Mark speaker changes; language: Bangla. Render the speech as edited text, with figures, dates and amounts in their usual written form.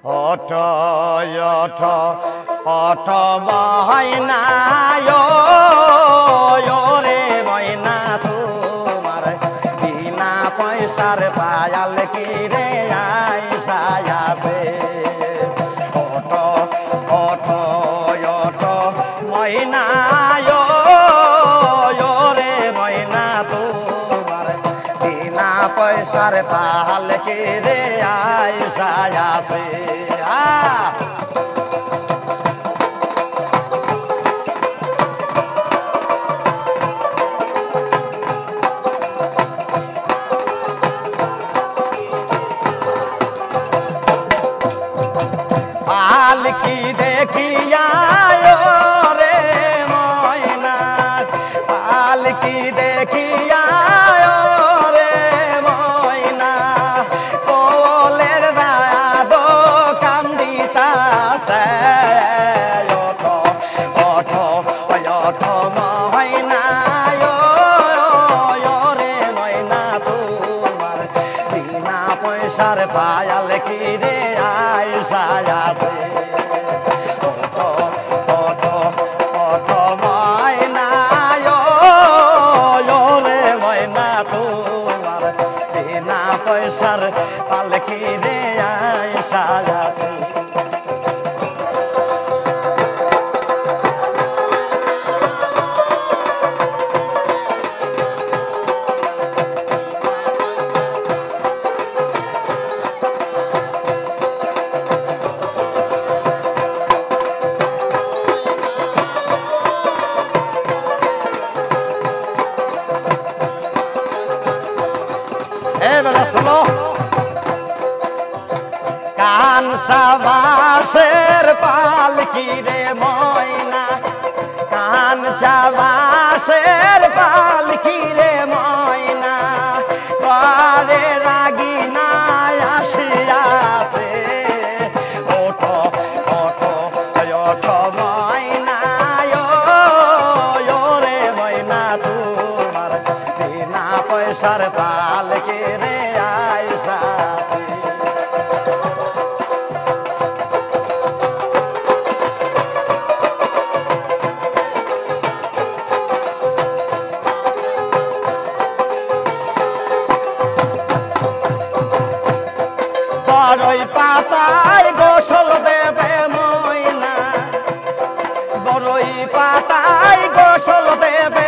Speaker 1: অট অট অট ময়না রে ময়না তোমার বিনা পয়সার পায়াল কি রে আইসায়াবে অট অট অট ময়না রে ময়না তোমার বিনা পয়সার পায়াল কি রে আইসায়াবে পালকি দেখিয়া রে ময়না পালকি দেখিয়া রে ময়না কোলের দাদ কান্দিতাছে ওঠ ওঠ ওঠ ময়না রে ময়না তোমার বিনা পয়সার পায়াল কি রে আইসায়াছে পয়সার পালকি রে আইসায়াছে কানসা বাসের পালকি রে ময়না কানসা বাসের পালকি রে ময়না করে রাগি না আসিয়াছে ওঠ ওঠ ওঠ ময়না রে ময়না তোমার বিনা পয়সার পালকি রে আইসাছে বড়ই পাতায় গোসল দেবে ময়না বড়ই পাতায় গোসল দেবে